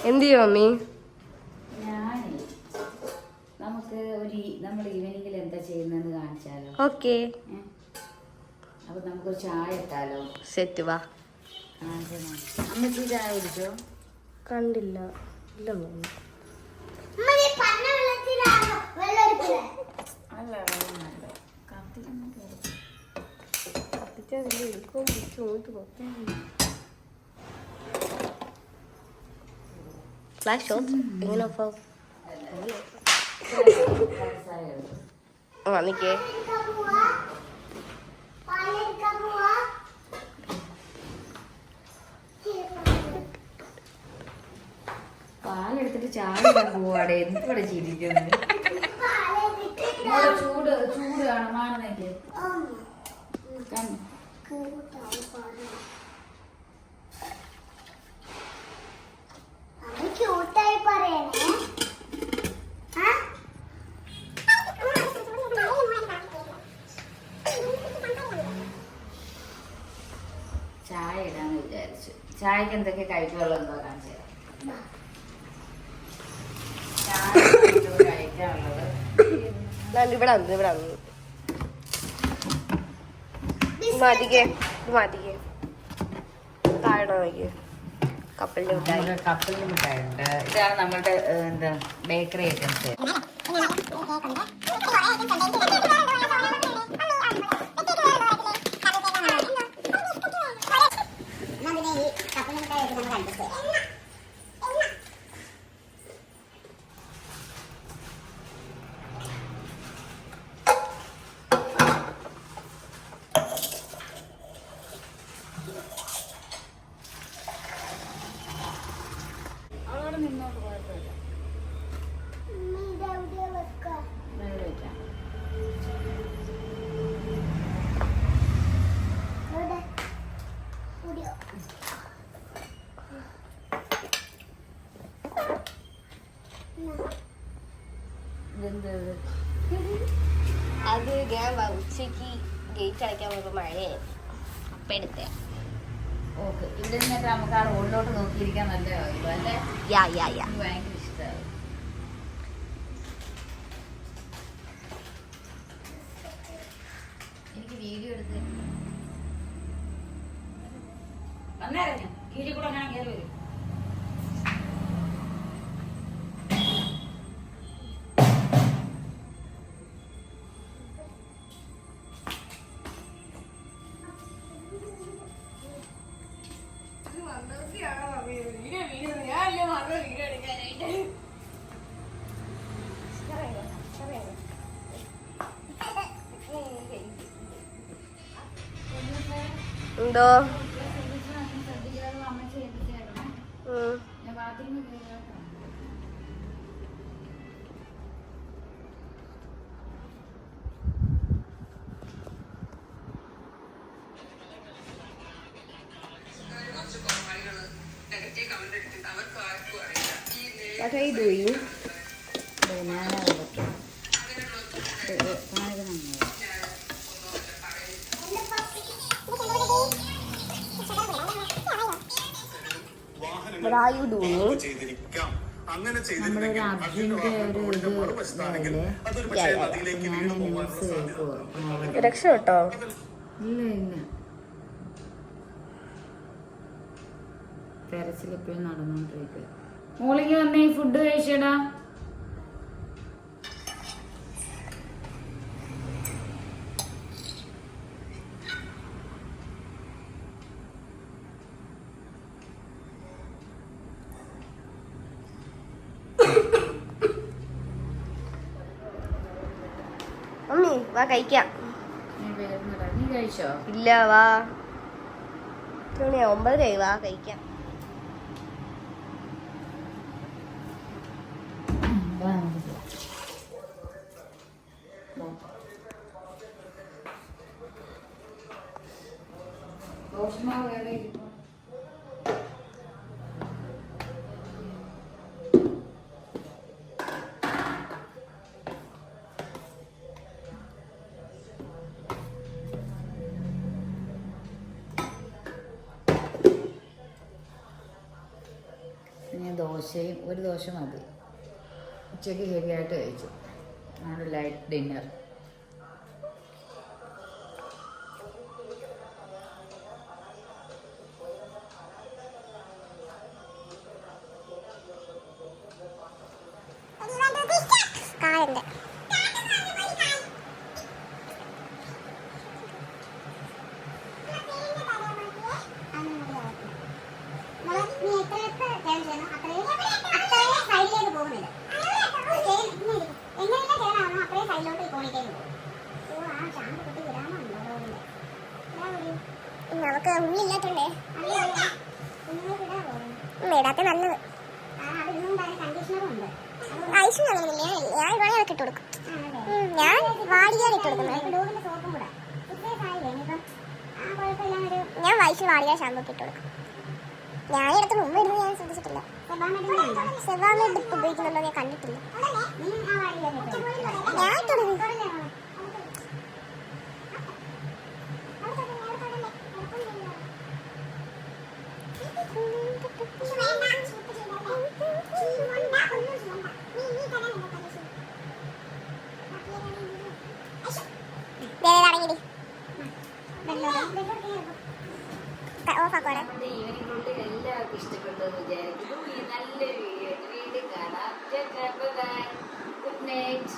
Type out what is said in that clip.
എന്ത് ചെയ്യും മമ്മി? നമുക്ക് നമ്മൾ ഈവനിങ്ങിൽ എന്താ ചെയ്യുന്നതെന്ന് കാണിച്ചാലോ? ഓക്കെ. അപ്പൊ നമുക്കൊരു ചായ ഇട്ടാലോ? സെറ്റ് വാ. അമ്മച്ചി ചായ കുടിച്ചോ? കണ്ടില്ല. ഇല്ല മമ്മി. ഫ്ലാഷ് ഷോട്ട് എങ്ങനെ നിക്കേ. പാലെടുത്തിട്ട് ചായ പോവാടെ. എന്തിവിടെ ചിരിക്കുന്നത്? ചൂട് ചൂട് കാണാനൊക്കെ ചായ ഇടാന്ന് വിചാരിച്ചു. ചായക്ക് എന്തൊക്കെ കഴിക്കുള്ളൂ എന്തോ കാണിച്ചു തരാം. കഴിക്കാനുള്ളത് ഇവിടെ മാറ്റിക്കേ. ഇത് മാറ്റിക്കേ. താഴെ നോക്കിയേ. കപ്പലിന്റെ മിഠായി. കപ്പലിന്റെ മിഠായി ഉണ്ട്. ഇതാണ് നമ്മളുടെ എന്താ ബേക്കറി ഐറ്റംസ്. അത് ഞാൻ ഉച്ചക്ക് ഗേറ്റ് അടയ്ക്കാൻ പോകുമ്പോൾ മഴയായി. അപ്പം എടുത്തേ. ഓക്കെ. ഇവിടെ നിന്നൊക്കെ നമുക്ക് ആ റോഡിലോട്ട് നോക്കിയിരിക്കാൻ നല്ല അല്ലേ? ഭയങ്കര ഇഷ്ടമാണ്. എനിക്ക് വീഡിയോ എടുത്ത് വന്നേരം കീഴിൽ കൂടെ അങ്ങനെ കയറി വരും. എന്തോ What are you doing? What are you doing? നമ്മളൊരു അർജുൻ്റെ ഒരു ഇത് രക്ഷ കേട്ടോ. ഇല്ല ഇല്ല, തെരച്ചിലെപ്പോഴും നടന്നുകൊണ്ടിരിക്കുക. മോളിക്ക് വന്നേ, ഫുഡ് കഴിച്ചടാ. മമ്മി വാ കഴിക്കാം. നീ കഴിച്ചോ? ഇല്ല, വാ. 9:30 വാ കഴിക്കാം. ദോശയും ഒരു ദോശ മതി. ഉച്ചയ്ക്ക് ശരിയായിട്ട് കഴിച്ചു. നമ്മുടെ ലൈറ്റ് ഡിന്നർ. കാലുണ്ട്. നമുക്ക് ഉള്ളില്ലാത്തോണ്ടേ ഇടാത്ത നല്ലത്. ഐസും അങ്ങനെയില്ല. ഞാൻ ഇവിടെ ഇട്ട് കൊടുക്കും. ഞാൻ വാടികാൻ ഇട്ട് കൊടുക്കുന്നത്. ഞാൻ വയസ്സിൽ വാടികാൻ ഷാമ്പു ഇട്ട് കൊടുക്കും. ഞാൻ ഇടത്ത് മുമ്പ് ഇടുന്നത് ഞാൻ ശ്രദ്ധിച്ചിട്ടില്ല. സെവാമെഡ് ഇപ്പം ഉപയോഗിക്കുന്നുണ്ടോ ഞാൻ കണ്ടിട്ടില്ല. ഞാൻ തുടങ്ങി എല്ലാവർക്കും ഇഷ്ടപ്പെട്ടെന്ന് വിചാരിക്കുന്നു. ഈ നല്ലൊരു വീഡിയോ കാണാം. Good night.